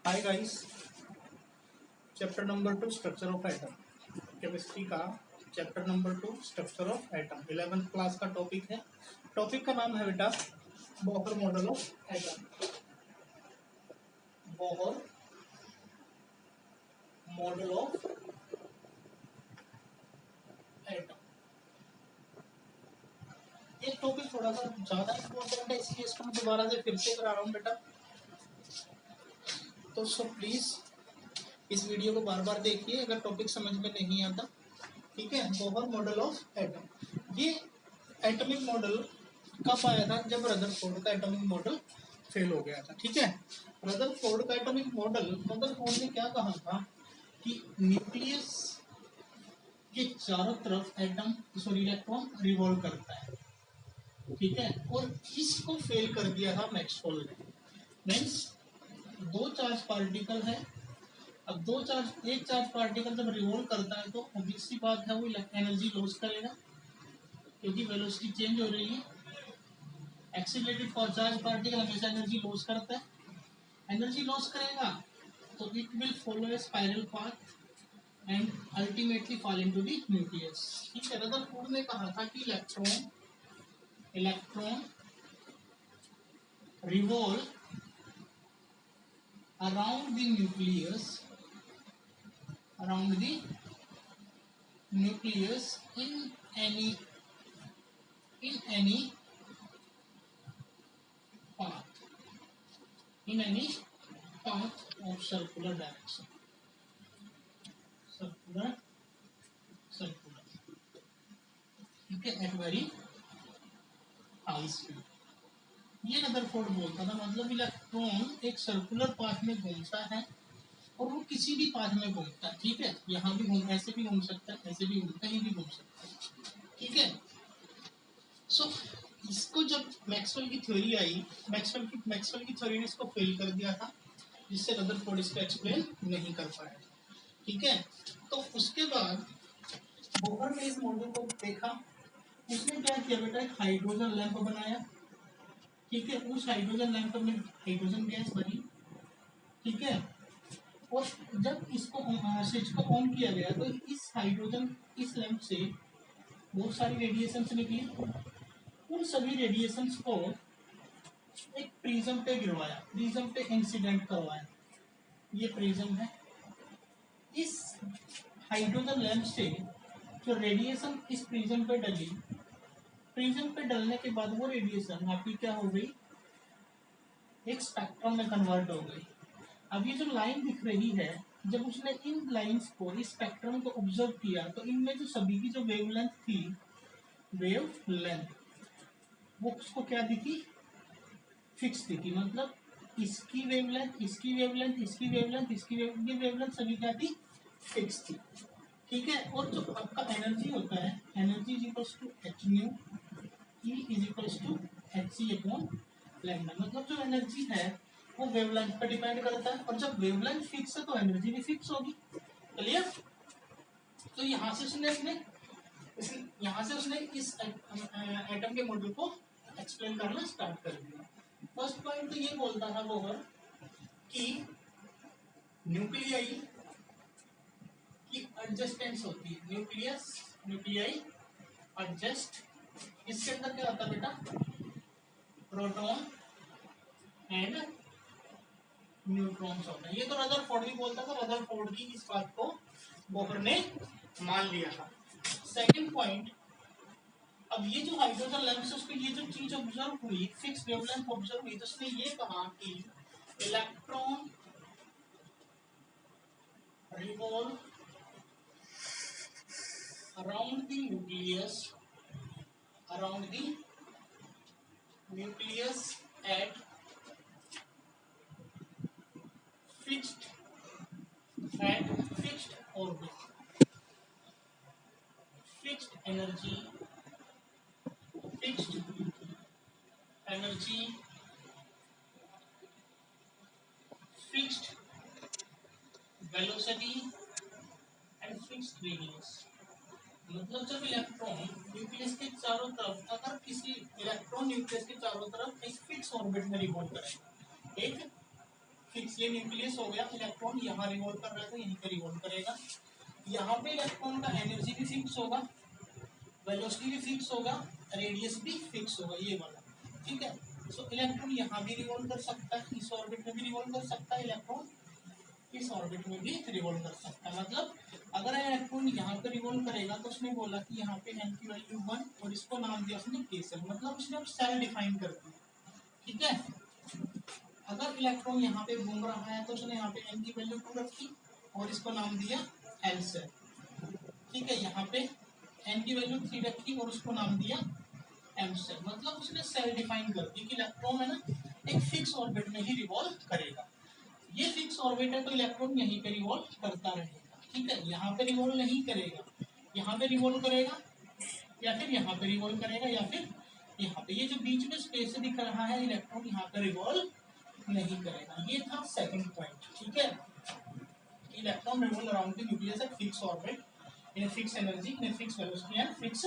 Hi guys, chapter number 2 structure of atom. Chemistry का chapter number 2 structure of atom 11th class का topic है। Topic का नाम है बेटा Bohr model of atom. Bohr model of atom ये topic थोड़ा सा ज्यादा इंपॉर्टेंट है, इसलिए इसको मैं दोबारा से फिर से करा रहा हूँ बेटा। तो सो प्लीज इस वीडियो को बार बार देखिए अगर टॉपिक समझ में नहीं आता। ठीक है, बोहर मॉडल ऑफ एटम। ये एटॉमिक मॉडल कब आया था? जब रदरफोर्ड का एटॉमिक मॉडल फेल हो गया था। ठीक है, रदरफोर्ड का एटॉमिक मॉडल, रदरफोर्ड ने क्या कहा था कि न्यूक्लियस के चारों तरफ एटम इलेक्ट्रॉन रिवॉल्व करता है। ठीक है, और इसको फेल कर दिया था मैक्सवेल ने। मीन्स दो चार्ज पार्टिकल है। अब एक चार्ज पार्टिकल जब रिवॉल्व करता है तो ऑब्वियस सी बात है वो एनर्जी लॉस करेगा, क्योंकि वेलोसिटी चेंज हो रही है। एक्सीलरेटेड फॉर चार्ज पार्टिकल हमेशा एनर्जी लॉस करता है। एनर्जी लॉस करेगा तो it will follow A spiral path and ultimately fall into the nucleus. ठीक है, रदरफोर्ड ने कहा था कि electron revolve around the nucleus in any path of circular direction. circular ठीक है, एट वेरी हाई स्पीड। ये रदरफोर्ड बोलता था, मतलब इलेक्ट्रॉन एक सर्कुलर पाथ में घूमता है और वो किसी भी पाथ में घूमता है। ठीक है, यहाँ भी घूम, ऐसे भी घूम सकता है, ऐसे भी घूम, कहीं भी घूम सकता है। ठीक है, सो इसको जब मैक्सवेल की थ्योरी आई, मैक्सवेल की थ्योरी ने इसको फेल कर दिया था, जिससे रदरफोर्ड इसको एक्सप्लेन नहीं कर पाया। ठीक है, तो उसके बाद बोहर ने इस मॉडल को देखा। उसने क्या किया बेटा, एक हाइड्रोजन लैंप बनाया। ठीक है, उस हाइड्रोजन लैंप में हाइड्रोजन गैस बनी। ठीक है, और जब इसको स्विच को ऑन किया गया तो इस लैंप से बहुत सारी रेडिएशंस निकली। उन सभी रेडिएशंस को एक प्रिज्म पे गिरवाया, प्रिज्म पे इंसिडेंट करवाया। ये प्रिज्म है। इस हाइड्रोजन लैंप से जो रेडिएशन इस प्रिज्म पे डली, प्रिज्म पे डलने के बाद वो रेडिएशन आपकी क्या हो गई, एक स्पेक्ट्रम में कन्वर्ट हो गई। अब ये जो लाइन दिख रही है, जब उसने इन लाइंस को, इस स्पेक्ट्रम को ऑब्जर्व किया तो इनमें जो सभी की जो वेवलेंथ थी, वो उसको क्या दिखी, फिक्स दिखी। मतलब इसकी वेवलेंथ, इसकी वेवलेंथ, इसकी वेवलेंथ, ये वेवलेंथ सभी क्या थी, फिक्स थी। ठीक है, और जो आपका एनर्जी होता है, energy is equals to H nu, E is equals to H C upon lambda. मतलब जो एनर्जी है वो वेवलेंथ पर डिपेंड करता है, और जब वेवलेंथ फिक्स है तो एनर्जी भी फिक्स होगी। क्लियर? तो यहाँ से उसने इस एटम के मॉडल को एक्सप्लेन करना स्टार्ट कर दिया। फर्स्ट पॉइंट तो ये बोलता था बोहर कि न्यूक्लियाई की एडजस्टेंस होती है, न्यूक्लियाई एडजस्ट। इसके अंदर क्या होता है बेटा, प्रोटॉन एंड न्यूट्रॉन्स होता है। ये तो रदरफोर्ड भी बोलता था, रदरफोर्ड की इस बात को बोहर ने मान लिया था। सेकंड पॉइंट, अब ये जो हाइड्रोजन लैंप से उसको ये जो चीज ऑब्जर्व हुई, फिक्स वेवलेंथ ऑब्जर्व हुई, तो उसने ये कहा कि electron revolve around the nucleus eight fixed orbit, fixed energy, fixed velocity and fixed radius. मतलब जब इलेक्ट्रॉन न्यूक्लियस के चारों तरफ, अगर किसी इलेक्ट्रॉन न्यूक्लियस के चारों तरफ एक फिक्स ऑर्बिट में रिवॉल्व करेगा, एक फिक्स ये न्यूक्लियस हो गया, इलेक्ट्रॉन यहाँ रिवॉल्व कर रहा है तो यहीं पे रिवॉल्व करेगा। यहाँ पे इलेक्ट्रॉन का एनर्जी भी फिक्स होगा, वेलोसिटी भी फिक्स होगा, रेडियस भी फिक्स होगा, ये वाला, ठीक है। सो इलेक्ट्रॉन यहाँ भी रिवॉल्व कर सकता है, इस ऑर्बिट में भी रिवॉल्व कर सकता है, इलेक्ट्रॉन इस ऑर्बिट में भी रिवॉल्व कर सकता है। मतलब अगर इलेक्ट्रॉन यहाँ पे रिवॉल्व करेगा तो उसने बोला कि यहाँ पे n की वैल्यू 1 और इसको नाम दिया उसने k सेल, मतलब उसने अब सेल डिफाइन कर दिया, ठीक है। अगर इलेक्ट्रॉन यहाँ पे घूम रहा है तो उसने यहाँ पे n की वैल्यू 2 रखी और इसको नाम दिया l सेल, ठीक है। यहाँ पे n की वैल्यू 3 रखी और उसको नाम दिया m सेल, मतलब उसने सेल डिफाइन कर दी कि इलेक्ट्रॉन है ना एक फिक्स ऑर्बिट में ही रिवॉल्व करेगा। ये फिक्स ऑर्बिट है तो इलेक्ट्रॉन यहीं पे रिवॉल्व करता रहेगा, ठीक है। यहाँ पे रिवॉल्व नहीं करेगा, यहाँ पे रिवॉल्व करेगा या फिर यहाँ पे रिवॉल्व करेगा या फिर यहाँ पे, ये जो बीच में स्पेस दिख रहा है इलेक्ट्रॉन यहाँ पे रिवॉल्व नहीं करेगा। ये था सेकंड पॉइंट, ठीक है। Electron revolve around the nucleus eight fix orbit in fix energy in fix velocity and fix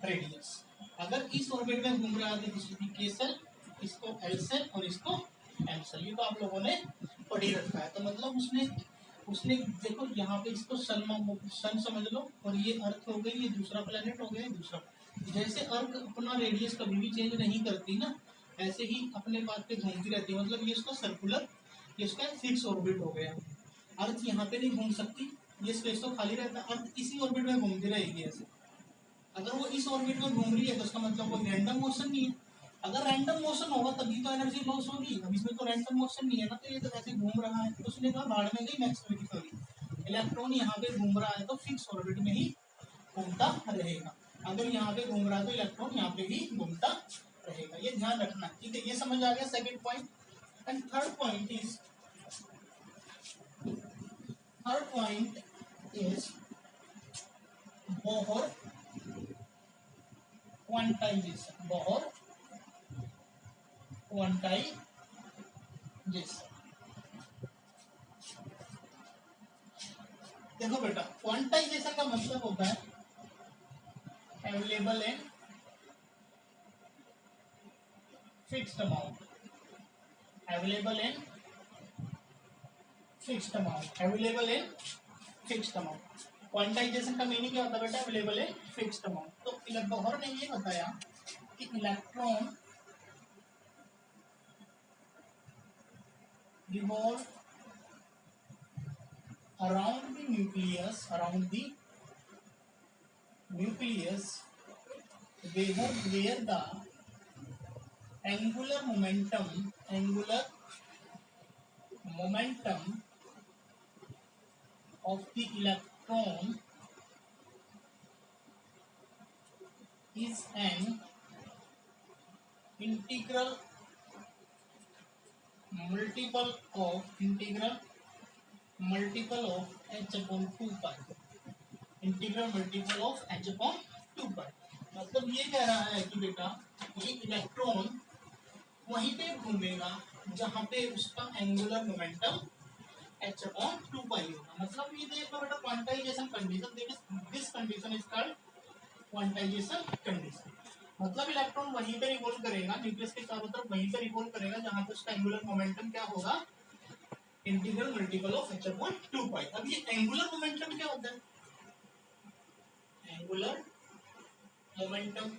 radius. अगर इस ऑर्बिट में घूम रहा है तो इसको k सेल, इसको l सेल और इसको m सेल, ये तो आप लोगों ने पढ़ ही रखा है। तो मतलब उसने उसने देखो यहाँ पे इसको सन समझ लो और ये अर्थ हो गई, ये दूसरा प्लेनेट हो गया, दूसरा। जैसे अर्थ अपना रेडियस कभी भी चेंज नहीं करती ना, ऐसे ही अपने पास पे घूमती रहती है, मतलब ये इसका सर्कुलर, ये इसका फिक्स ऑर्बिट हो गया। अर्थ यहाँ पे नहीं घूम सकती, ये स्पेस तो खाली रहता है, अर्थ इसी ऑर्बिट में घूमती रहेगी ऐसे। अगर वो इस ऑर्बिट में घूम रही है तो उसका मतलब कोई रैंडम मोशन नहीं है। अगर रैंडम मोशन होगा तभी तो एनर्जी लॉस होगी, अब इसमें तो रैंडम मोशन नहीं है ना, तो ये तो ऐसे घूम रहा है। तो उसने कहा भाड़ में गई मैक्सिमम थ्योरी, इलेक्ट्रॉन यहाँ पे घूम रहा है तो फिक्स ऑर्बिट में ही घूमता रहेगा, अगर यहाँ पे घूम रहा है तो इलेक्ट्रॉन यहाँ पे भी घूमता रहेगा, ये ध्यान रखना, ठीक है। ये समझ आ गया second point. And third point is Bohr quantization, Bohr quantization. देखो बेटा, क्वांटाइजेशन का मतलब होता है available in fixed amount, available in fixed amount, available in fixed amount. Quantization का मीनिंग क्या होता है बेटा, अवेलेबल इन फिक्स्ड अमाउंट। तो बोहर ने ये बताया कि electron revolve around the nucleus where the angular momentum of the electron is an integral multiple of h upon 2 pi, integral multiple of h upon 2 pi। मतलब ये कह रहा है कि बेटा ये इलेक्ट्रॉन वहीं पे घूमेगा जहां पे उसका angular momentum h upon 2 pi होगा। मतलब ये देखो बेटा quantization condition, this condition is called quantization condition. मतलब इलेक्ट्रॉन वहीं पे रिवॉल्व करेगा, न्यूक्लियस के चारों तरफ वहीं पे रिवॉल्व करेगा जहां पे उसका एंगुलर मोमेंटम क्या होगा, integral multiple of h upon 2 pi। अब ये एंगुलर मोमेंटम क्या होता है, एंगुलर मोमेंटम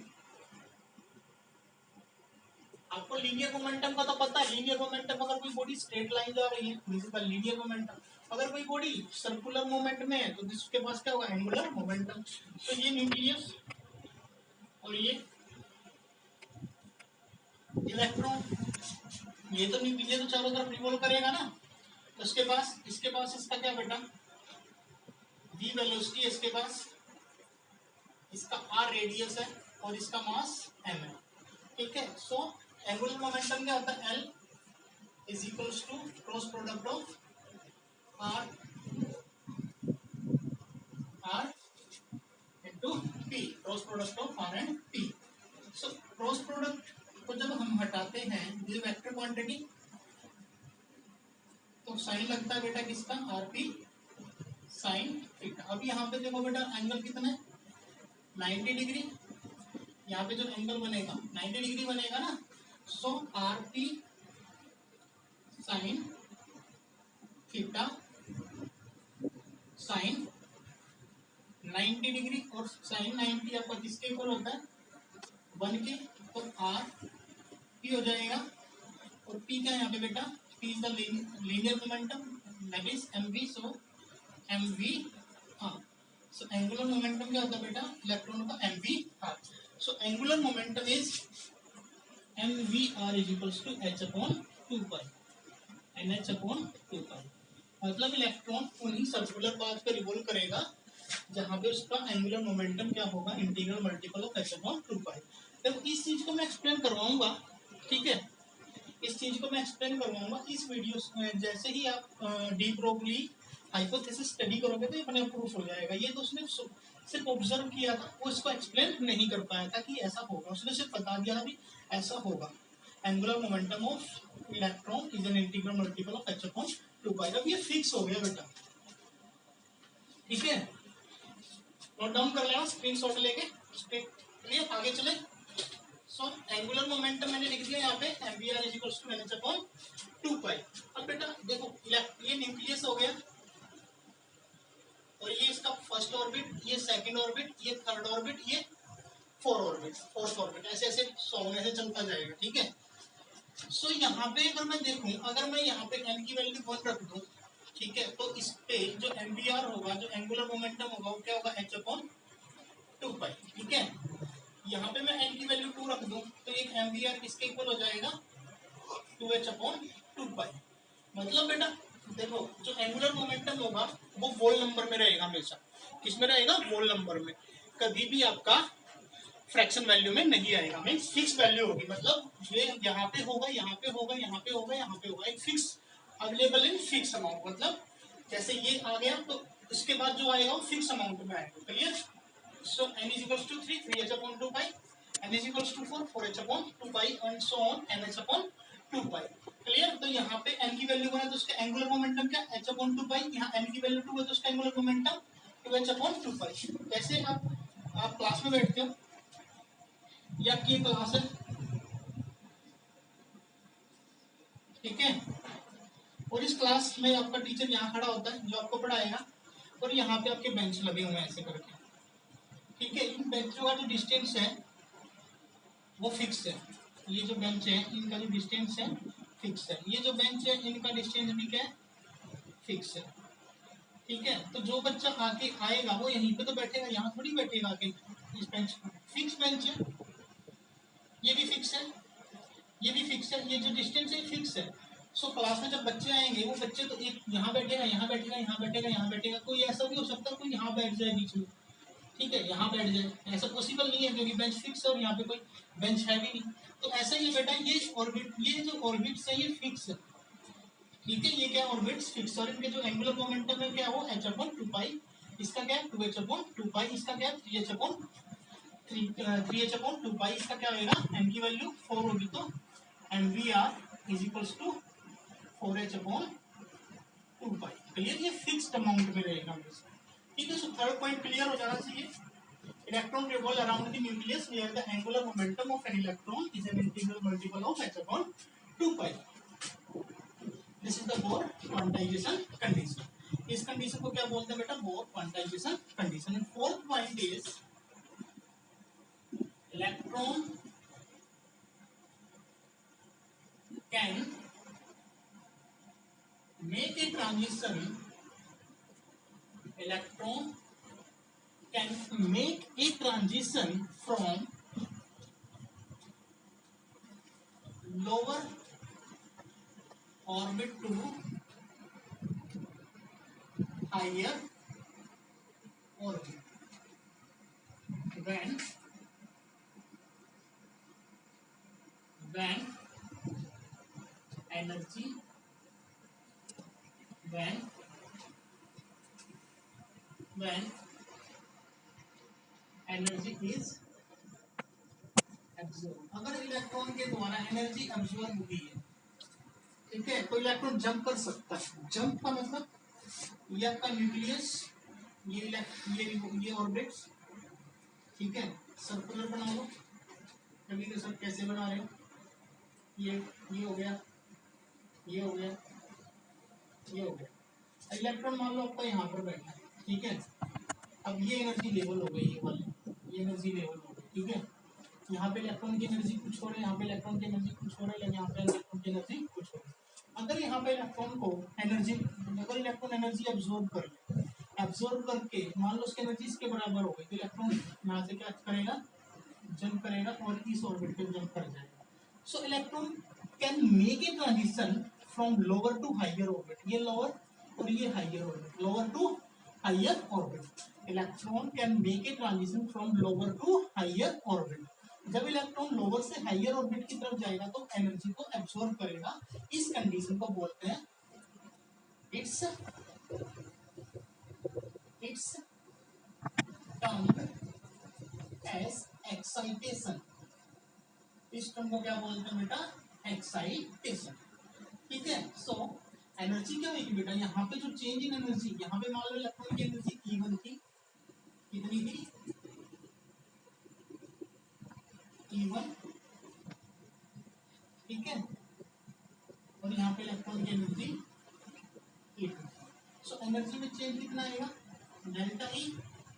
आपको लीनियर मोमेंटम का तो पता है। लीनियर मोमेंटम अगर कोई बॉडी स्ट्रेट लाइन जा रही है this is the linear momentum, अगर कोई बॉडी सर्कुलर मोमेंट में है तो इसके पास क्या होगा, एंगुलर मोमेंटम। तो ये न्यूक्लियस और ये इलेक्ट्रॉन, ये तो न्यूक्लियस तो चारों तरफ रिवॉल्व करेगा ना, तो इसके पास इसका क्या बेटा v वेलोसिटी, इसके पास इसका r रेडियस है और इसका मास m है, ठीक है। सो एंगुलर मोमेंटम क्या होता है, L is equals to cross product of r into p, cross product of r and p। So cross product को जब हम हटाते हैं ये वेक्टर क्वांटिटी तो साइन लगता है बेटा किसका, rp साइन थीटा। अब यहाँ पे देखो बेटा एंगल कितना है 90 डिग्री, यहाँ पे जो एंगल बनेगा 90 डिग्री बनेगा ना। सो rp साइन और साइन 90 आपका किसके इक्वल होता है, 1 के, तो आर पी हो जाएगा। और पी क्या है यहाँ पे बेटा, P is the linear momentum that is M V, so M V R. So angular momentum क्या होता है बेटा, इलेक्ट्रॉन का M V R. So angular momentum is M V R is equals to H upon 2 pi, N H upon 2 pi. मतलब electron उन्हीं circular path पे revolve करेगा जहां पे उसका एंगुलर मोमेंटम क्या होगा, integral multiple of H upon 2 पाई। तो इस चीज को मैं एक्सप्लेन करवाऊंगा, ठीक है, इस चीज को मैं एक्सप्लेन करवाऊंगा इस वीडियो में। जैसे ही आप डी ब्रोगली हाइपोथेसिस स्टडी करोगे तो ये अपने प्रूफ हो जाएगा। ये तो उसने सिर्फ ऑब्जर्व किया था, वो इसको एक्सप्लेन नहीं कर पाया था कि ऐसा होगा, उसने सिर्फ बता दिया था भी ऐसा होगा। Angular momentum of electron is an integral multiple of H upon 2 pi. अब ये फिक्स हो गया बेटा, ठीक है, नोट डाउन कर लेना स्क्रीनशॉट लेके। क्लियर, आगे चले। सो एंगुलर मोमेंटम मैंने लिख दिया यहाँ पे mvr is equals to NH upon 2 pi. अब बेटा देखो, ये न्यूक्लियस हो गया और ये इसका फर्स्ट ऑर्बिट, ये सेकंड ऑर्बिट, ये थर्ड ऑर्बिट, ये फोर्थ ऑर्बिट, ऐसे ऐसे सॉन्ग ऐसे चलता जाएगा, ठीक है। सो यहाँ पे अगर मैं देखूं, अगर मैं यहाँ पे n की वैल्यू 1 रख दूं, ठीक है, तो इस पे जो mvr होगा, जो एंगुलर मोमेंटम होगा, वो क्या होगा, h अपॉन 2 पाई, ठीक है। यहाँ पे मैं n की वैल्यू 2 रख दूं तो एक mvr किसके इक्वल हो जाएगा, 2h अपॉन 2 पाई। मतलब बेटा देखो, जो एंगुलर मोमेंटम होगा वो वोल नंबर में रहेगा हमेशा। किस में रहेगा, वोल नंबर में, कभी भी आपका फ्रैक्शन वैल्यू में नहीं आएगा, मींस फिक्स वैल्यू होगी। मतलब ये यहाँ पे होगा, यहाँ पे होगा, यहाँ पे होगा, यहाँ पे होगा, एक fix available in fix amount. मतलब जैसे ये आ गया तो इसके बाद जो आएगा वो फिक्स अमाउंट में आएगा। Clear. So n is equals to 3, 3h upon 2 pi. n is equals to 4, 4h upon 2 pi and so on, nh upon 2 pi. Clear. तो यहाँ पे n की वैल्यू 1 है तो उसका एंगुलर मोमेंटम क्या, h upon 2 pi। यहाँ n की वैल्यू 2 है तो उसका angular momentum 2h upon 2 pi। कैसे आप क्लास में बैठते हो, ये आपकी क्लास है, ठीक है, और इस क्लास में आपका टीचर यहाँ खड़ा होता है जो आपको पढ़ाएगा, और यहाँ पे आपके बेंच लगे हुए हैं ऐसे करके, ठीक है। इन बेंचों का जो डिस्टेंस है वो फिक्स है। ये जो बेंच है इनका जो डिस्टेंस है फिक्स है, ये जो बेंच है इनका डिस्टेंस भी क्या है, फिक्स है, ठीक है। तो जो बच्चा आके आएगा वो यहीं पे तो बैठेगा, यहाँ थोड़ी बैठेगा आके। इस बेंच फिक्स बेंच है, ये भी फिक्स है, ये भी फिक्स है, ये जो डिस्टेंस है फिक्स है। सो क्लास में जब बच्चे आएंगे वो बच्चे तो एक यहाँ बैठेगा, यहाँ बैठेगा, यहाँ बैठेगा, यहाँ बैठेगा, कोई ऐसा भी हो सकता है कोई यहाँ बैठ जाए बीच में, ठीक है, यहाँ बैठ जाए, ऐसा पॉसिबल नहीं है क्योंकि बेंच फिक्स है और यहाँ पे कोई बेंच है भी नहीं। तो ऐसा ही बेटा ये ऑर्बिट, ये जो ऑर्बिट्स है ये फिक्स है, ठीक है, ये क्या ऑर्बिट्स फिक्स, और इनके जो एंगुलर मोमेंटम है क्या वो h अपॉन 2 पाई, इसका क्या है 2h अपॉन 2 पाई, इसका क्या है 3h अपॉन 3h अपॉन 2 पाई, इसका क्या होगा, n की वैल्यू 4 होगी तो mvr is equals to 4h upon 2 pi. Clear, ये फिक्स्ड अमाउंट में रहेगा हमेशा, ठीक है। सो थर्ड पॉइंट क्लियर हो जाना चाहिए। Electron revolve around the nucleus where the angular momentum of an electron is an integral multiple of h upon 2 pi. This is the Bohr quantization condition. इस condition को क्या बोलते हैं बेटा, Bohr quantization condition. And fourth point is electron can make a transition. Electron can make a transition from lower orbit to higher orbit when energy energy is absorb. अगर electron के द्वारा energy absorb हुई है, ठीक है, तो electron jump कर सकता है। जंप का मतलब ये आपका न्यूक्लियस, ये ऑर्बिट्स, ठीक है, सर्कुलर बना लो, कभी के सब कैसे बना रहे हो, ये हो गया, ये हो गया, ये हो गया। इलेक्ट्रॉन मान लो आपका यहाँ पर बैठा है, ठीक है, अब ये एनर्जी लेवल हो गई, ये वाली ये एनर्जी लेवल हो गई, ठीक है। यहाँ पे इलेक्ट्रॉन की एनर्जी कुछ हो रही है, यहाँ पे इलेक्ट्रॉन की एनर्जी कुछ हो रही है, यहाँ पे इलेक्ट्रॉन की एनर्जी कुछ हो रही है। अगर यहाँ पे इलेक्ट्रॉन को एनर्जी, अगर इलेक्ट्रॉन एनर्जी एब्जॉर्ब कर ले, एब्जॉर्ब करके मान लो उसकी एनर्जी इसके बराबर हो गई, तो इलेक्ट्रॉन यहाँ से क्या करेगा, जंप करेगा और इस ऑर्बिट पे जंप कर जाएगा। So electron can make a transition from lower to higher orbit, ये लोअर और ये higher orbit, lower to higher orbit. Electron can make a transition from lower to higher orbit. जब इलेक्ट्रॉन लोअर से higher orbit की तरफ जाएगा तो energy को एब्सॉर्ब करेगा। इस कंडीशन को बोलते हैं it's it's termed as excitation. इस टर्म को क्या बोलते हैं बेटा, एक्साइटेशन, ठीक है। सो एनर्जी क्या होगी बेटा, यहाँ पे जो चेंज इन एनर्जी, यहाँ पे मान लो इलेक्ट्रॉन की एनर्जी E1 थी, कितनी थी E1, ठीक है, और यहाँ पे इलेक्ट्रॉन की एनर्जी E2। सो एनर्जी में चेंज कितना आएगा, delta E।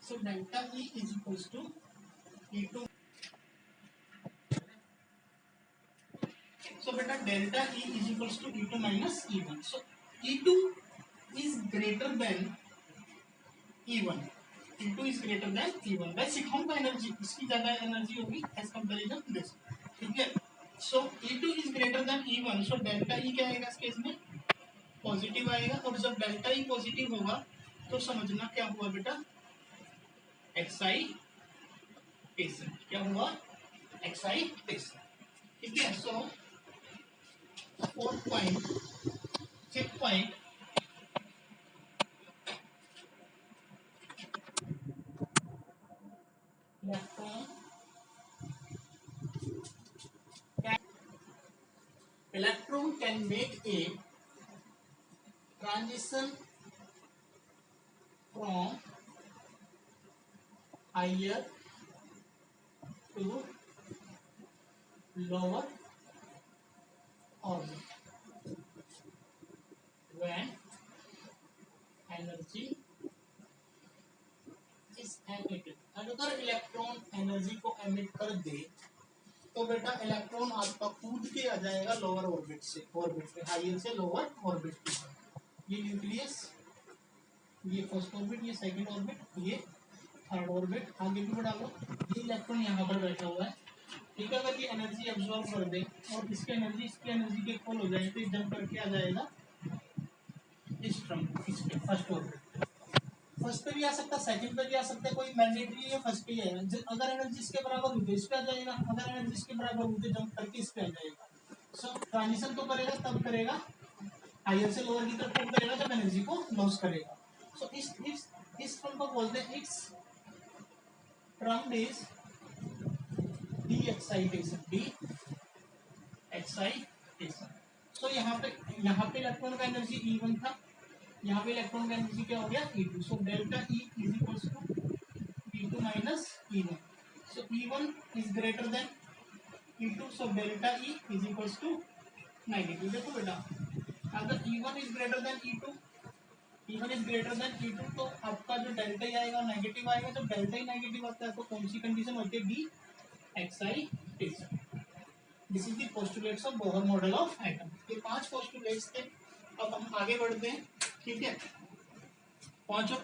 So delta E is equals to E2। So beta delta E is equals to E2 minus E1. So E2 is greater than E1. E2 is greater than E1. वैसे कौन का energy, इसकी ज्यादा energy होगी as comparison this, ठीक है। So E2 is greater than E1. So delta E क्या आएगा इस केस में, पॉजिटिव आएगा। और जब डेल्टा E पॉजिटिव होगा तो समझना क्या हुआ बेटा, एक्साइटेशन। क्या हुआ, एक्साइटेशन, ठीक है। सो 4 point, 5th point, electron can make a transition from higher to lower orbit when energy is emitted। अगर इलेक्ट्रॉन एनर्जी को एमिट कर दे तो बेटा इलेक्ट्रॉन आपका कूद के आ जाएगा लोअर ऑर्बिट से, ऑर्बिट पे, हायर से लोअर ऑर्बिट की तरफ। ये न्यूक्लियस, ये फर्स्ट ऑर्बिट, ये सेकंड ऑर्बिट, ये थर्ड ऑर्बिट। आगे भी बढ़ा लो, ये इलेक्ट्रॉन यहाँ पर बैठा हुआ है, ठीक है। अगर ये एनर्जी एब्जॉर्ब कर दे और इसकी एनर्जी के इक्वल हो जाए तो ये जंप करके आ जाएगा इस टर्म, इस पे फर्स्ट ऑर्बिट। फर्स्ट पे भी आ सकता है, सेकंड पे भी आ सकता है, कोई मैंडेटरी है फर्स्ट पे ही आएगा। अगर एनर्जी इसके बराबर हुई तो इस पे आ जाएगा, अगर एनर्जी इसके बराबर हुई तो जंप करके इस पे आ जाएगा। सो ट्रांजिशन तो करेगा, तब करेगा हायर से लोअर की तरफ, तब करेगा जब एनर्जी को लॉस करेगा। सो इस टर्म को बोलते हैं, its term is de excitation. So यहाँ पे इलेक्ट्रॉन का एनर्जी E1 था, यहाँ पे इलेक्ट्रॉन का एनर्जी क्या हो गया E2। So delta E is equals to E2 minus E1। So E1 is greater than E2, so delta E is equals to negative. देखो बेटा, अगर E1 is greater than E2, E1 is greater than E2, तो आपका जो delta E आएगा negative आएगा। जब delta E negative आता है तो कौन सी कंडीशन होती है, D excitation. This is the postulates of Bohr model of atom. ये 5 पोस्टुलेट्स थे। अब हम आगे बढ़ते हैं, ठीक है। पांचों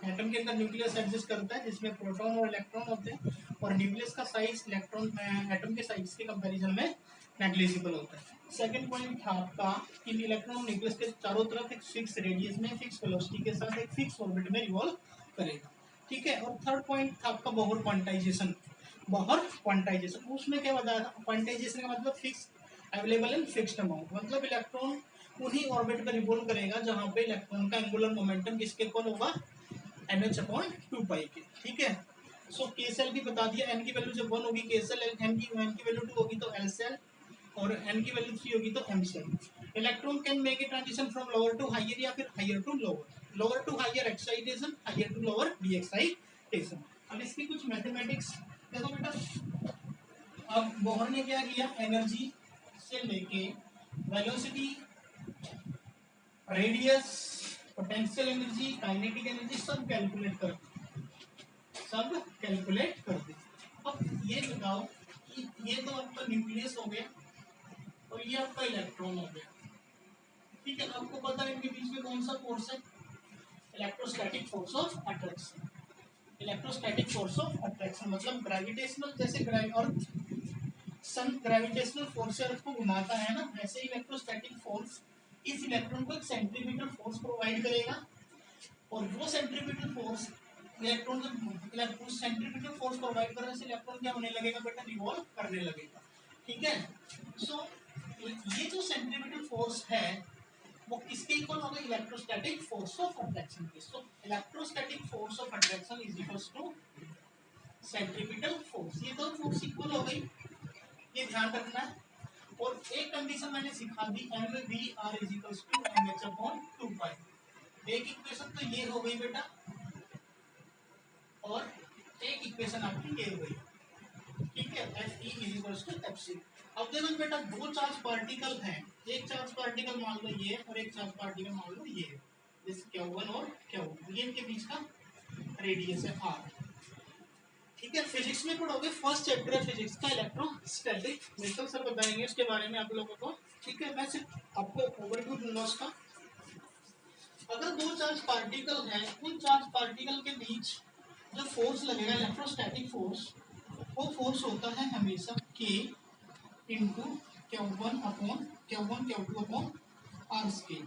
एटम के अंदर न्यूक्लियस एग्जिस्ट करता है जिसमें प्रोटॉन और इलेक्ट्रॉन होते हैं, और न्यूक्लियस का साइज इलेक्ट्रॉन एटम के साइज के कंपैरिजन में नेग्लिजिबल होता है। सेकंड पॉइंट था आपका कि इलेक्ट्रॉन न्यूक्लियस के चारों तरफ एक फिक्स रेडियस में, फिक्स वेलोसिटी के साथ एक फिक्स ऑर्बिट में रिवॉल्व करेगा, ठीक है। और थर्ड पॉइंट था आपका बोहर क्वांटाइजेशन। बोहर क्वांटाइजेशन, उसमें क्या बताया था, क्वांटाइजेशन का मतलब fix available in fixed amount, मतलब इलेक्ट्रॉन उन्हीं ऑर्बिट पर रिवॉल्व करेगा जहां पे इलेक्ट्रॉन का एंगुलर मोमेंटम किसके इक्वल होगा, NH/2π के, ठीक है। सो के सेल भी बता दिया, एन की वैल्यू जब 1 होगी के सेल, एन की वैल्यू 2 होगी तो एल सेल, और एन की वैल्यू 3 होगी तो M shell. Electron can make a transition from lower to higher या फिर higher to lower, lower to higher excitation, higher to lower de excitation. अब इसकी कुछ मैथमेटिक्स देखो बेटा। अब बोहर ने क्या किया, एनर्जी से लेके velocity, radius potential energy, kinetic energy सब कैलकुलेट कर दे। अब ये बताओ कि ये तो आपका न्यूक्लियस हो गया और ये आपका इलेक्ट्रॉन हो गया, ठीक है। आपको पता है इनके बीच में कौन सा फोर्स है, electrostatic force of attraction. Electrostatic force of attraction मतलब ग्रेविटेशनल, जैसे अर्थ सन ग्रेविटेशनल फोर्स से अर्थ को घुमाता है ना, वैसे इलेक्ट्रोस्टैटिक फोर्स इस इलेक्ट्रॉन को एक सेंट्रीपिटल फोर्स प्रोवाइड करेगा, और वो सेंट्रीपिटल फोर्स इलेक्ट्रॉन जब सेंट्रीपिटल फोर्स प्रोवाइड करने से इलेक्ट्रॉन क्या होने लगेगा बेटा, रिवॉल्व करने लगेगा, ठीक है। सो ये जो सेंट्रीपिटल फोर्स है वो किसके इक्वल होगा, इलेक्ट्रोस्टैटिक फोर्स ऑफ अट्रैक्शन के। So electrostatic force of attraction is equals to centripetal force. ये दो फोर्स इक्वल हो गई, ये ध्यान रखना है। और एक कंडीशन मैंने सिखा दी, M V R is equals to M H upon 2 pi. एक इक्वेशन तो ये हो गई बेटा, और एक इक्वेशन आपकी ये हो गई, ठीक है, F E is equals to F C. अब देखो बेटा, दो चार्ज पार्टिकल हैं, एक चार्ज पार्टिकल मान लो ये और एक चार्ज पार्टिकल मान लो ये, जैसे Q1 और Q2, ये इनके बीच का रेडियस है r, ठीक है। फिजिक्स में पढ़ोगे, फर्स्ट चैप्टर है फिजिक्स का इलेक्ट्रोस्टैटिक, मित्तल सर बताएंगे उसके बारे में आप लोगों को, ठीक है। मैं सिर्फ आपको ओवरव्यू दूंगा उसका। अगर दो चार्ज पार्टिकल हैं, उन चार्ज पार्टिकल के बीच जो फोर्स लगेगा इलेक्ट्रोस्टैटिक फोर्स, वो फोर्स होता है हमेशा K into Q1 upon Q2 upon R square,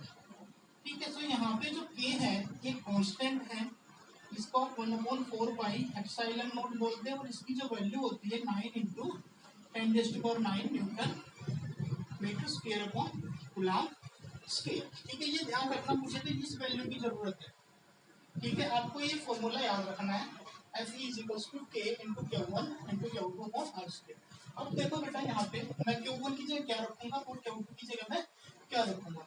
ठीक है। तो यहाँ पे जो K है ये कांस्टेंट है, इसको 1/4 पाई एप्सिलॉन नॉट बोलते हैं, और इसकी जो वैल्यू होती है 9 into 10⁹ newton metre square upon coulomb square, ठीक है। ये ध्यान रखना, मुझे तो इस वैल्यू की जरूरत है, ठीक है। आपको ये फॉर्मूला याद रखना है, F E is equals to K into Q1 into Q2 upon R square. अब देखो बेटा, यहाँ पे मैं Q1 की जगह क्या रखूंगा और Q2 की जगह मैं क्या रखूंगा।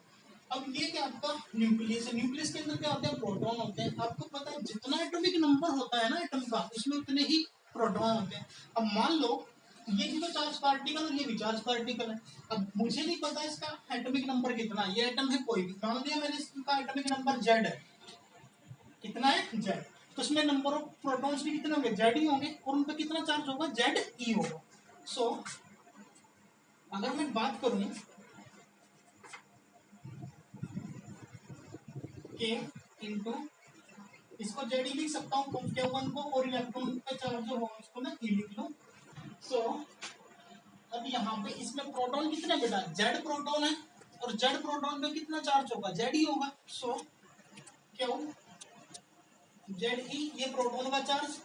अब ये क्या आपका न्यूक्लियस है, न्यूक्लियस के अंदर क्या होते हैं, प्रोटॉन होते हैं। आपको पता है जितना एटॉमिक नंबर होता है ना एटम का, उसमें उतने ही प्रोटॉन होते हैं। अब मान लो ये भी तो चार्ज पार्टिकल और ये भी चार्ज पार्टिकल है, अब मुझे नहीं पता इसका एटॉमिक नंबर कितना, ये एटम है कोई भी, मान लिया मैंने इसका एटॉमिक नंबर Z है, कितना है Z, तो उसमें नंबर ऑफ प्रोटॉन्स भी कितने होंगे, Z ही होंगे, और उन पर कितना चार्ज होगा, ZE होगा। सो अगर मैं बात करूं के इंटू, इसको जेड लिख सकता हूँ Q1 को, और इलेक्ट्रॉन पे चार्ज जो होगा उसको मैं ई लिख लूँ। सो अब यहाँ पे इसमें प्रोटॉन कितने बेटा, जेड प्रोटॉन है, और जेड प्रोटॉन पे कितना चार्ज होगा, जेड ही होगा। सो क्यू जेड ई, ये प्रोटॉन का चार्ज,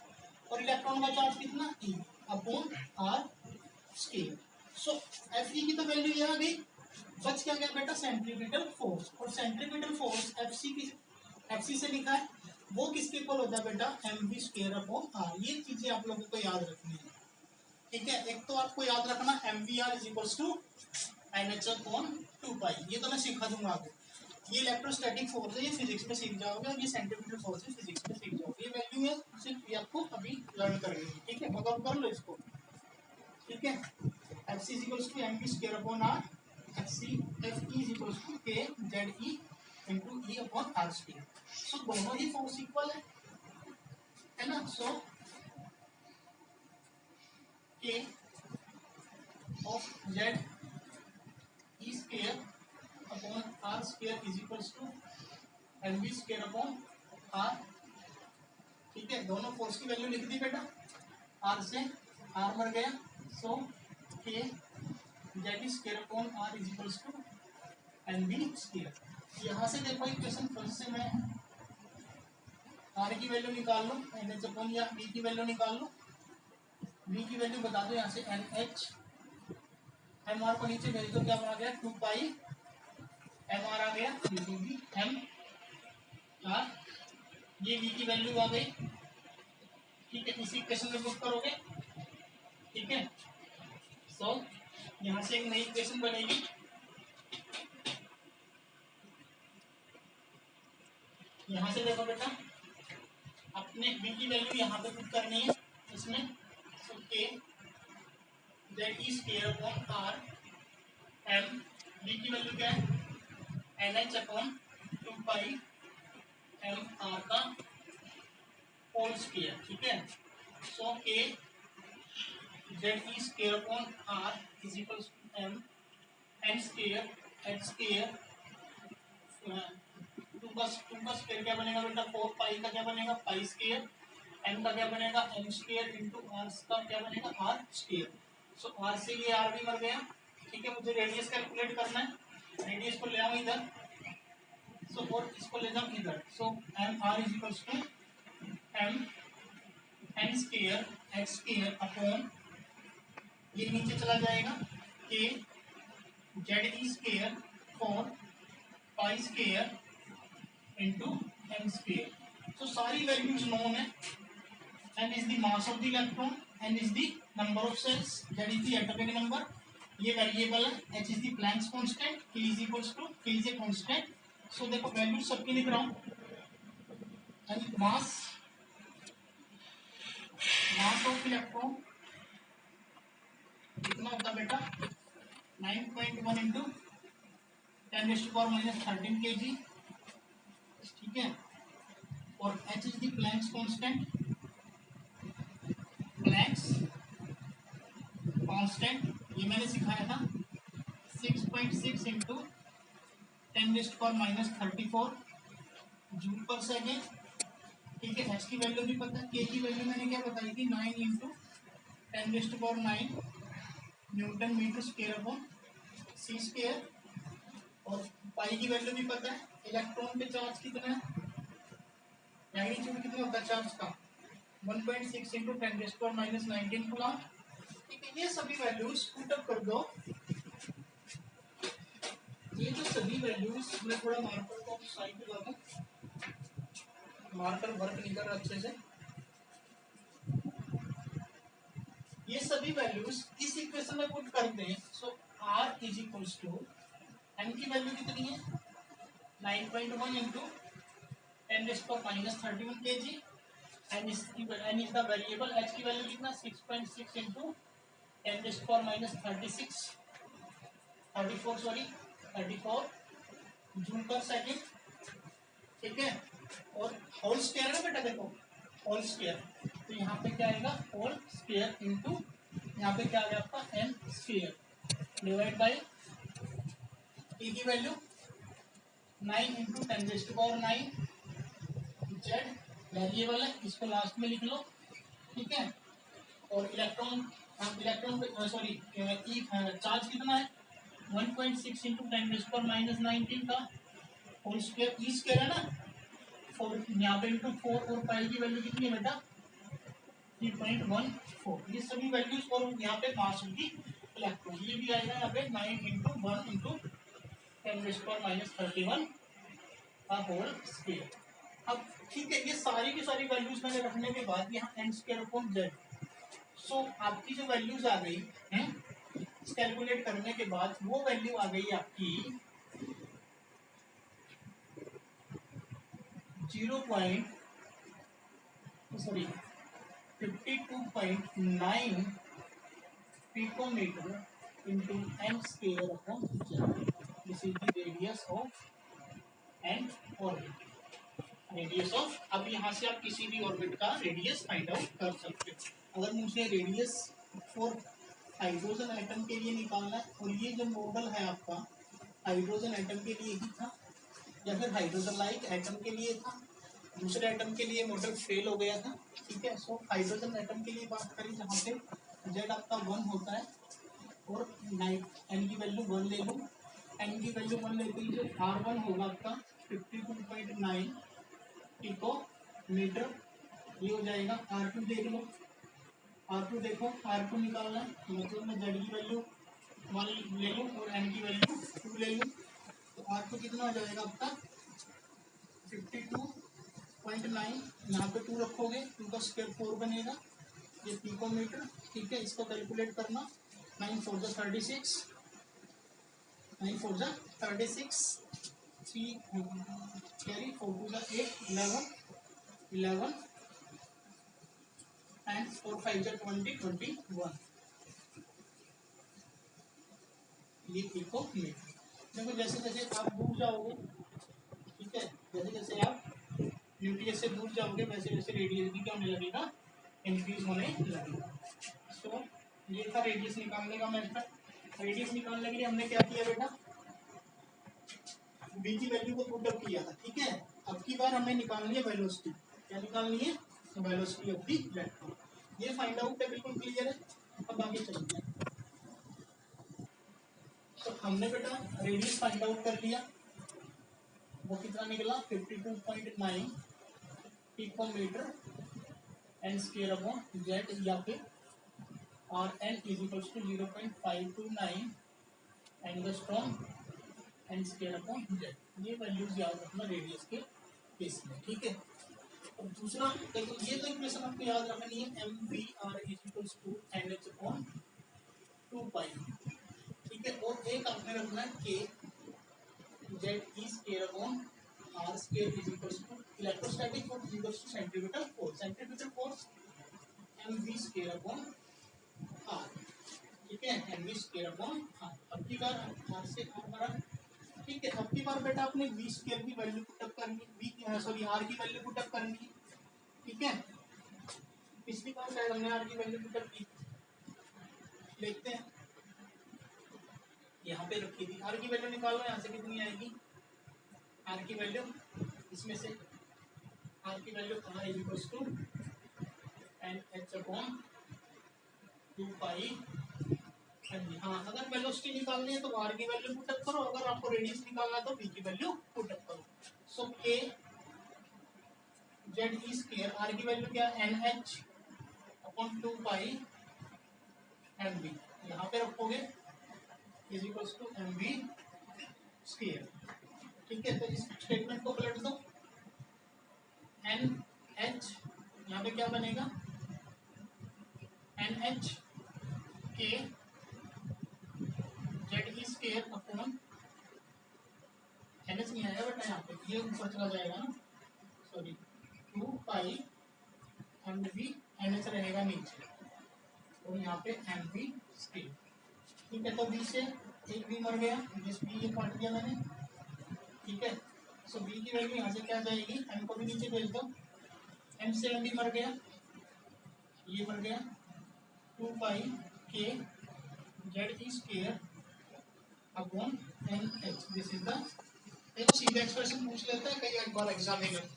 और इलेक्ट्रॉन का चार्ज कितना, E upon R square. So F E की तो वैल्यू ये आ गई, बच क्या गया बेटा, सेंट्रीपिटल फोर्स, और सेंट्रीपिटल फोर्स एफ सी से लिखा है, वो किसके इक्वल होता है बेटा, M V square upon R. ये चीजें आप लोगों को याद रखनी है, ठीक है। एक तो आपको याद रखना M V R is equals to N H upon 2 pi, ये तो मैं सिखा दूंगा आपको। ये इलेक्ट्रोस्टैटिक फोर्स है, ये फिजिक्स में सीख जाओगे, और ये सेंट्रीपिटल फोर्स है, फिजिक्स में सीख जाओगे। ये वैल्यू है, सिर्फ ये आपको अभी लर्न करनी है, ठीक है। मतलब कर लो इसको, ठीक है। F C is equals to M V square upon R, F E is equals to K Z E into E upon R square. So दोनों ही फोर्स इक्वल है ना। So K of Z E square upon R square is equals to M V square upon R, ठीक है। दोनों force की value लिख दी बेटा, आर से आर मर गया। So K Z square upon R is equals to M V square. यहाँ से देखो इक्वेशन फर्स्ट से मैं आर की वैल्यू निकाल लो, एन एच अपॉन, या बी की वैल्यू निकाल लो, बी की वैल्यू बता दो, यहाँ से एन एच, एम आर को नीचे भेज दो, क्या बना गया 2 पाई एम आर आ गया, बी एम आर, ये बी की वैल्यू आ गई, ठीक है। इसी इक्वेशन में पुट करोगे, ठीक है। सो यहाँ से एक नई इक्वेशन बनेगी, यहाँ से देखो बेटा, अपने बी की वैल्यू यहाँ पे पुट करनी है इसमें। So K Z E square upon R, M V की वैल्यू क्या है, N H upon 2 pi M R का होल स्क्वायर, ठीक है। So K Z E square upon R is equal to M N square H square, two का square क्या बनेगा बेटा 4 पाई का क्या बनेगा पाई स्क्वायर, एम का क्या बनेगा एम स्क्वायर इंटू आर का क्या बनेगा आर स्क्वायर। सो आर से ये आर भी मर गया, ठीक है। मुझे रेडियस कैलकुलेट करना है, रेडियस को ले आओ इधर, सो और इसको ले जाओ इधर। So M R is equals to M N square H square upon ये नीचे चला जाएगा के Z E square 4 pi square into M square. So सारी वैल्यूज नोन है। n is the mass of the electron, n is the number of cells, z is the atomic number, ये variable है, h is the Planck's constant, k is equals to k is a constant। सो देखो value सबकी लिख रहा हूँ। And mass of electron कितना होता है बेटा 9.1 इंटू 10⁻⁻13 kg, ठीक है। और h is the Planck's constant, Planck's constant ये मैंने सिखाया था 6.6 इंटू 10⁻34 जूल पर सेकेंड, ठीक है। एच की वैल्यू भी पता है, के की वैल्यू मैंने क्या बताई थी 9 into 10⁻9 newton metre square upon C square. और पाई की वैल्यू भी पता है, इलेक्ट्रॉन पे चार्ज कितना है, मैग्नीट्यूड कितना होता है चार्ज का 1.6 इंटू 10⁻19 कूलम, ठीक है। ये सभी वैल्यूज पुट अप कर दो, ये जो सभी वैल्यूज, मैं थोड़ा मार्कर को साइड पे लाऊं, मार्कर वर्क नहीं कर रहा अच्छे से। ये सभी वैल्यूज इस इक्वेशन में पुट कर दें। So R is equals to N की वैल्यू कितनी है 9.1 into 10⁻31 kg, N is the variable, H की वैल्यू कितना 6.6 इंटू 10⁻34 जूल पर सेकेंड, ठीक है। और होल स्क्वायर है ना बेटा, देखो होल स्क्वायर, तो यहाँ पे क्या आएगा होल स्क्वायर इंटू यहाँ पे क्या आ गया आपका N square divide by T की वैल्यू 9 इंटू 10⁻9, जेड वेरिएबल है, इसको लास्ट में लिख लो, ठीक है। और इलेक्ट्रॉन सॉरी चार्ज कितना है 1.6 इंटू 10⁻⁻19 का होल स्क्वायर, ई स्क्वायर है ना 4 यहाँ पे इंटू 4, और पाई की वैल्यू कितनी है बेटा 3.14। ये सभी वैल्यूज, और यहाँ पे मास ऑफ द इलेक्ट्रॉन ये भी आएगा यहाँ पे 9 इंटू 1 इंटू 10⁻31 का होल स्क्वायर। अब ठीक है, ये सारी की सारी वैल्यूज मैंने रखने के बाद यहाँ एन स्क्वायर अपॉन जेड, सो आपकी जो वैल्यूज आ गई हैं कैलकुलेट करने के बाद, वो वैल्यू आ गई आपकी 52.9 picometer into m square upon z. This is the radius of an orbit. Radius of, अब यहाँ से आप किसी भी ऑर्बिट का रेडियस फाइंड आउट कर सकते हो। अगर मुझे रेडियस फॉर हाइड्रोजन एटम के लिए निकालना है, और ये जो मॉडल है आपका हाइड्रोजन एटम के लिए ही था, या फिर हाइड्रोजन लाइक एटम के लिए था, दूसरे एटम के लिए मॉडल फेल हो गया था, ठीक है। सो हाइड्रोजन एटम के लिए बात करें जहाँ पे जेड आपका 1 होता है, और एन की वैल्यू 1 ले लूँ, एन की वैल्यू 1 लेते ही जो R1 होगा आपका 52.9 पिकोमीटर, ये हो जाएगा। R2 देख लो, R2 देखो, R2 निकालना है, मतलब मैं जेड की वैल्यू 1 ले लूँ और एन की वैल्यू 2 ले लूँ, तो R2 कितना हो जाएगा आपका 52.9, यहाँ पे 2 रखोगे, 2 का स्क्वायर 4 बनेगा, ये पिकोमीटर, ठीक है। इसको कैलकुलेट करना 9 4 जा 36, 9 4 जा 36, 3 कैरी 4 2 जा 8 11 एंड 4 5 जा 20 21, ये पिकोमीटर। देखो जैसे जैसे आप दूर जाओगे, ठीक है, जैसे जैसे आप न्यूक्लियस से दूर जाओगे वैसे वैसे रेडियस भी क्या होने लगेगा, इंक्रीज होने लगेगा। सो ये था रेडियस निकालने का मेथड। रेडियस निकालने के लिए हमने क्या किया बेटा, बी की वैल्यू को पुट अप किया था, ठीक है। अब की बार हमें निकालनी है वेलोसिटी। क्या निकालनी है, वेलोसिटी ऑफ द इलेक्ट्रॉन। ये फाइंड आउट है, बिल्कुल क्लियर है। अब आगे चलते हैं। तो हमने बेटा रेडियस फाइंड आउट कर लिया, वो कितना निकला 52.9 picometre N square upon Z, या फिर R N is equals to 0.529 angstrom N square upon Z. ये वैल्यूज याद रखना रेडियस के केस में, ठीक है। और दूसरा देखो, ये तो इक्वेशन आपको याद रखनी है, M V R is equals to N H upon 2 pi, ठीक है। और एक आपने रखना है K Z E square upon R square is equals to electrostatic force is equals to centripetal force. Centripetal force M V square upon R, ठीक है, M V square upon R. अब की बार आर से आर बड़ा, ठीक है। अब की बार बेटा आपने वी स्क्वायर की वैल्यू पुट अप करनी है, वी सॉरी आर की वैल्यू पुट अप करनी है, ठीक है। पिछली बार शायद हमने आर की वैल्यू पुट अप की, देखते हैं। यहाँ पे रखी थी, आर की वैल्यू निकालो, यहाँ से कितनी आएगी आर की वैल्यू, इसमें से आर की value R is equals to N H upon 2 pi. हाँ, अगर वेलोसिटी निकालनी है तो आर की वैल्यू पुट अप करो, अगर आपको रेडियस निकालना है तो वी की वैल्यू पुट अप करो। So K Z E square, R की वैल्यू क्या है N H upon 2 pi M V, यहाँ पे रखोगे is equals to M V square, ठीक है। तो इस स्टेटमेंट को पलट दो, एन एच यहाँ पे क्या बनेगा, एन एच के Z E square upon N H नहीं आएगा बेटा, यहाँ पे ये ऊपर चला जाएगा ना, sorry 2 pi M V, N H रहेगा नीचे और यहाँ पे एम वी स्क्वायर, ठीक है। तो बी से एक बी मर गया, जिस बी ये काट दिया मैंने, ठीक है। सो बी की वैल्यू यहाँ से क्या जाएगी, एम को भी नीचे भेज दो, एम से एम भी मर गया, ये मर गया 2 pi K Z E square upon N H. This is the, देखो सीधा एक्सप्रेशन पूछ लेता है कई बार एग्जामिनर,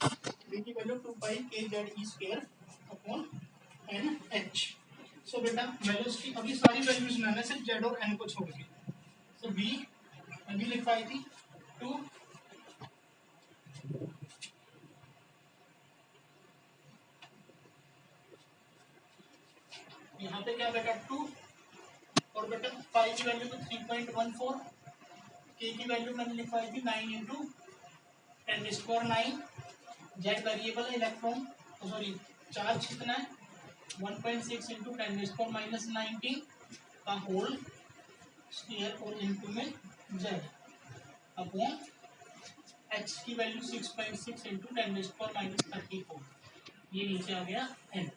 बी की value 2 pi K Z E square upon N H. So बेटा वेलोसिटी, अभी सारी वैल्यूज मैंने सिर्फ जेड और एन को छोड़ दी। सो बी अभी लिखवाई थी 2, यहाँ पे क्या बेटा 2, और बेटा पाई की वैल्यू तो 3.14, के की वैल्यू मैंने लिखवाई थी 9 इंटू 10⁻⁹, जेड वेरिएबल है, इलेक्ट्रॉन सॉरी चार्ज कितना है 1.6 इंटू 10⁻⁻19 का होल स्क्वायर और इंटू में जेड अपॉन एच की वैल्यू 6.6 इंटू 10⁻34, ये नीचे आ गया एन।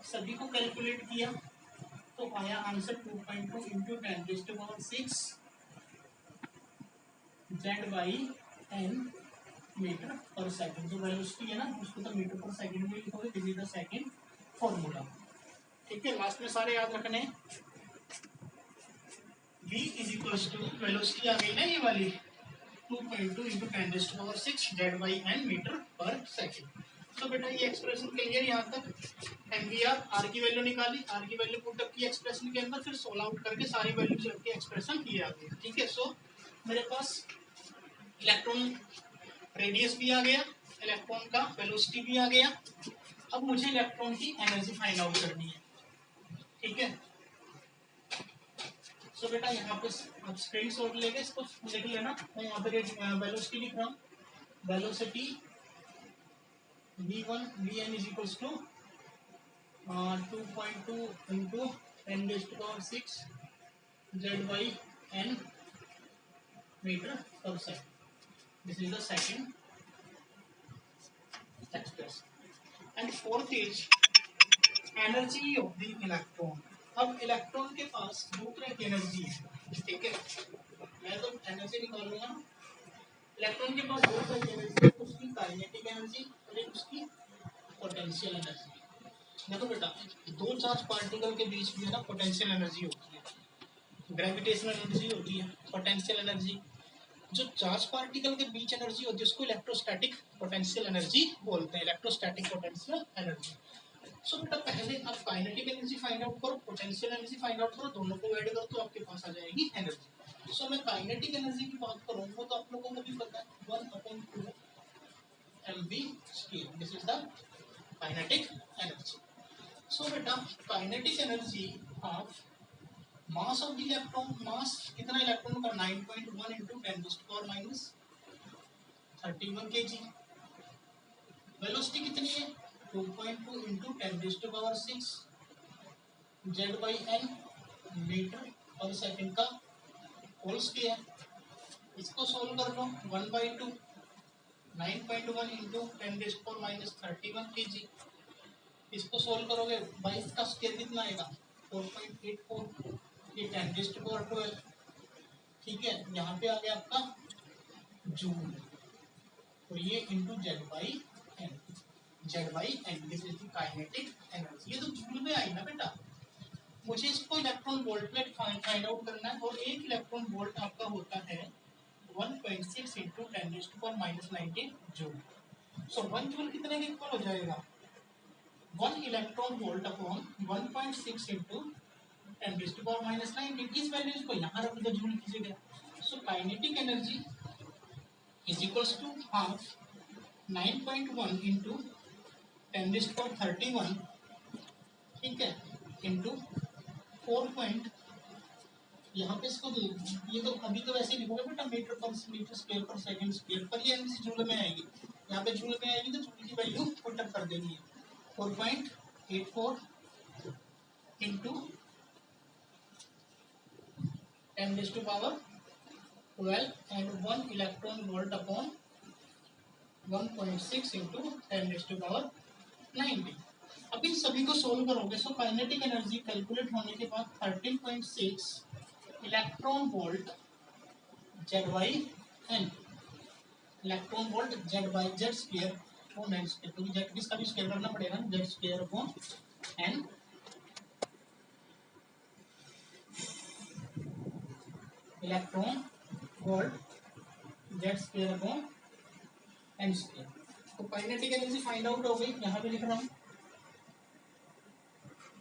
सभी को कैलकुलेट किया तो आया answer 2.2 into 10⁻6 Z by N metre per second. जो वेलोसिटी है ना उसको तो मीटर पर सेकंड में लिखोगे, this is the second formula, ठीक है। लास्ट में सारे याद रखने, v is equals to velocity आ गई ना ये वाली 2.2 into 10⁻6 Z by N metre per second. तो बेटा ये एक्सप्रेशन क्लियर यहाँ तक। एमवीआर आर की वैल्यू निकाली, आर की वैल्यू पुट अप की एक्सप्रेशन के अंदर, फिर सोल्व आउट करके सारी वैल्यूज रख के एक्सप्रेशन ये आ गई, ठीक है। सो मेरे पास इलेक्ट्रॉन रेडियस भी आ गया, इलेक्ट्रॉन का वेलोसिटी भी आ गया। अब मुझे इलेक्ट्रॉन की एनर्जी फाइंड आउट करनी है, ठीक है। सो बेटा यहाँ पे आप स्क्रीन शॉट लेके इसको लिख लेना, मैं यहाँ पे वेलोसिटी लिख रहा हूँ। Velocity v1 vn is equals to 2.2 into 10⁻6 Z by N metre per second. This is the second expression. And fourth is energy of the electron. अब इलेक्ट्रॉन के पास दो तरह की एनर्जी है, ठीक है। मैं तो एनर्जी निकालूंगा, इलेक्ट्रॉन के पास दो तरह की एनर्जी है, उसकी काइनेटिक एनर्जी और एक उसकी पोटेंशियल एनर्जी। देखो बेटा, दो चार्ज पार्टिकल के बीच में ना पोटेंशियल एनर्जी होती है, ग्रेविटेशनल एनर्जी होती है, पोटेंशियल एनर्जी। जो चार्ज पार्टिकल के बीच एनर्जी होती है उसको इलेक्ट्रोस्टैटिक पोटेंशियल एनर्जी बोलते हैं, इलेक्ट्रोस्टैटिक पोटेंशियल एनर्जी। सो बेटा पहले आप काइनेटिक एनर्जी फाइंड आउट करो, पोटेंशियल एनर्जी फाइंड आउट करो, दोनों को ऐड करो तो आपके पास आ जाएगी एनर्जी। सो मैं काइनेटिक एनर्जी की बात करूँ वो तो आप लोगों को भी पता है, 1/2 mv square, this is the kinetic energy. So बेटा kinetic energy of mass of the electron, mass कितना इलेक्ट्रॉन का, 9.1 इंटू 10⁻31 kg। वेलोसिटी कितनी है, 2.2 into 10⁻6 Z/n metre per second का होल स्क्वायर। इसको सोल्व कर लो, 1/2 9.1 इंटू 10⁻31 kg। इसको सोल्व करोगे 22 का स्क्वायर कितना आएगा, 4.84, ये 10⁻12। ठीक है, यहाँ पे आ गया आपका जूल, तो ये into Z/n, Z/n this is the kinetic energy. ये तो जूल में आई ना बेटा। मुझे इसको इलेक्ट्रॉन वोल्ट में फाइंड आउट करना है, और एक इलेक्ट्रॉन वोल्ट आपका होता है 1.6 इंटू 10⁻19 जूल। सो 1 जूल कितने के इक्वल हो जाएगा, 1 इलेक्ट्रॉन वोल्ट अपॉन 1.6 इंटू 10⁻19। इस वैल्यूज को यहाँ रख दो जूल की जगह। So kinetic energy is equals to half 9.1 into 10⁻31, ठीक है, इंटू 4 यहाँ पे इसको ये तो अभी तो वैसे लिखोगे बेटा मीटर स्क्वायर पर सेकंड स्क्वायर, पर ये एनर्जी जूल में आएगी, यहाँ पे जूल में आएगी तो जूल की वैल्यू पुटअप कर देनी है। 4.84 into 10⁻12 and 1 electron volt upon 1.6 into 10⁻19। अब इन सभी को सोल्व करोगे, सो काइनेटिक एनर्जी कैलकुलेट होने के बाद 13.6 electron volt Z/n, electron volt Z/z square upon n square, क्योंकि z किसका भी स्क्वायर करना पड़ेगा ना, z square upon n, electron volt z square upon n square. तो काइनेटिक एनर्जी फाइंड आउट हो गई, यहाँ पे लिख रहा हूँ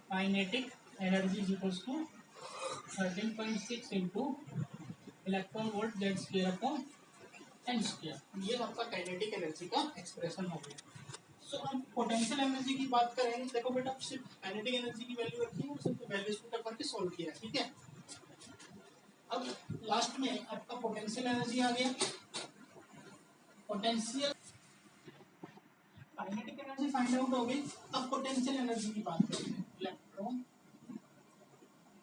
kinetic energy is equals to 13.6 into electron volt z square upon n square. ये आपका काइनेटिक एनर्जी का एक्सप्रेशन हो गया। सो अब पोटेंशियल एनर्जी की बात करेंगे। देखो बेटा सिर्फ काइनेटिक एनर्जी की वैल्यू रखी है और सिर्फ वैल्यूज पुट करके सॉल्व किया, ठीक है। अब लास्ट में आपका पोटेंशियल एनर्जी आ गया। Potential kinetic energy find out हो गई। अब पोटेंशियल एनर्जी की बात करेंगे। इलेक्ट्रॉन,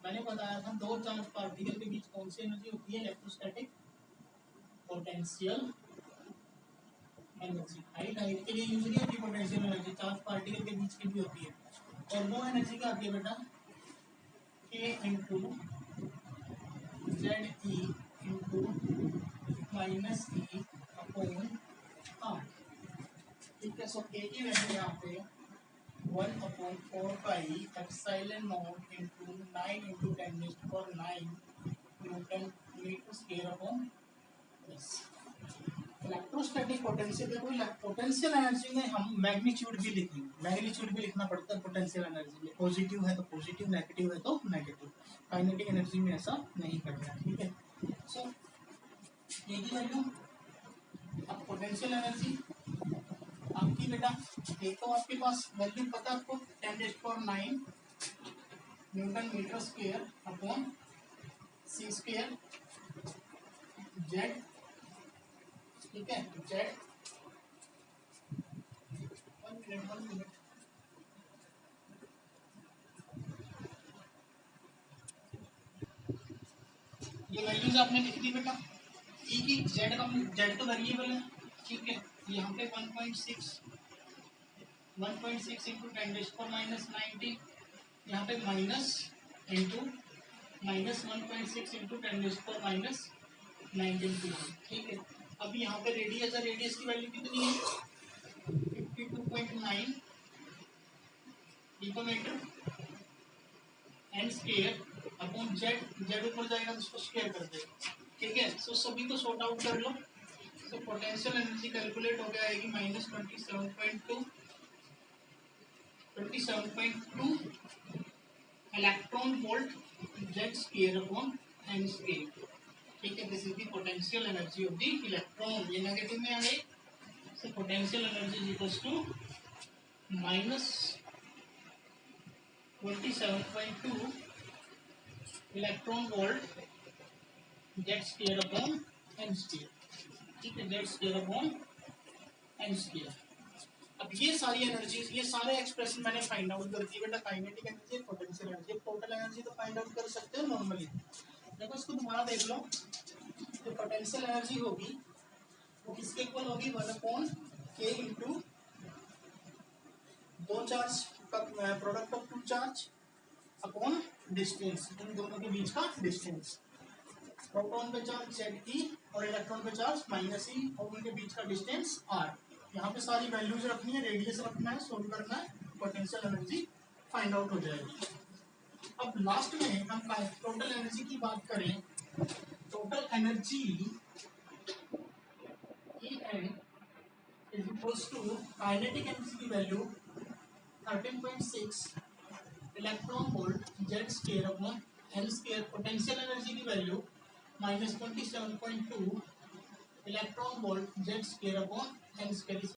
मैंने बताया था दो चार्ज पार्टिकल के बीच कौन सी एनर्जी होती है, इलेक्ट्रोस्टैटिक पोटेंशियल एनर्जी। हाइट के लिए यूज नहीं होती पोटेंशियल एनर्जी, चार्ज पार्टिकल के बीच की भी होती है। और वो एनर्जी क्या आती है बेटा, K into ZE into minus E upon R, ठीक है। सो K की वैल्यू यहाँ पे 1/4 pi epsilon naught into 9 into 10⁻9 newton metre square upon s। Electrostatic potential, देखो पोटेंशियल एनर्जी में हम मैग्नीट्यूड भी लिखेंगे, मैग्नीट्यूड भी लिखना पड़ता है पोटेंशियल एनर्जी में, पॉजिटिव है तो पॉजिटिव, नेगेटिव है तो नेगेटिव। काइनेटिक एनर्जी में ऐसा नहीं करना है, ठीक है। सो ये की वैल्यू, अब पोटेंशियल एनर्जी आपकी बेटा देखो, आपके पास वैल्यू पता है आपको 10⁻9 newton metre square upon c square z, ठीक है, z 1 मिनट ये वैल्यूज आपने लिख दी बेटा। ई की z का z तो वेरिएबल है, ठीक है। यहाँ पे 1.6 इंटू 10⁻90, यहाँ पे माइनस इंटू माइनस 1.6 इंटू 10⁻19, ठीक है। अब यहाँ पे रेडियस है, रेडियस की वैल्यू कितनी है 52.9 picometre N square upon Z, Z ऊपर जाएगा तो उसको स्क्वायर कर देगा, ठीक है। सो सभी को सॉर्ट आउट कर लो। तो पोटेंशियल एनर्जी कैलकुलेट हो गया आएगी -27.2 electron volt Z square upon N square, ठीक है। This is the potential energy of the electron. ये नेगेटिव में आ गई। So potential energy is equals to -27.2 electron volt Z square upon N square, ठीक है। Z square upon N square. अब ये सारी एनर्जीज, ये सारे एक्सप्रेशन मैंने फाइंड आउट कर दिए बेटा, kinetic energy, potential energy. Total energy तो फाइंड आउट कर सकते हो नॉर्मली। देखो इसको दोबारा देख लो। जो पोटेंशियल एनर्जी होगी वो किसके इक्वल होगी, 1/k इंटू दो चार्ज का product of two charge upon distance, इन दोनों के बीच का डिस्टेंस। प्रोटॉन पे चार्ज ZE और इलेक्ट्रॉन पे चार्ज -E और उनके बीच का डिस्टेंस R। यहाँ पे सारी वैल्यूज रखनी है, रेडियस रखना है, सोल्व करना है, पोटेंशियल एनर्जी फाइंड आउट हो जाएगी। अब लास्ट में हम टोटल एनर्जी की बात करें। Total energy EN is equals to kinetic energy की value 13.6 electron volt Z square upon L square. Potential energy की value -27.2 electron volt Z square upon N square. इस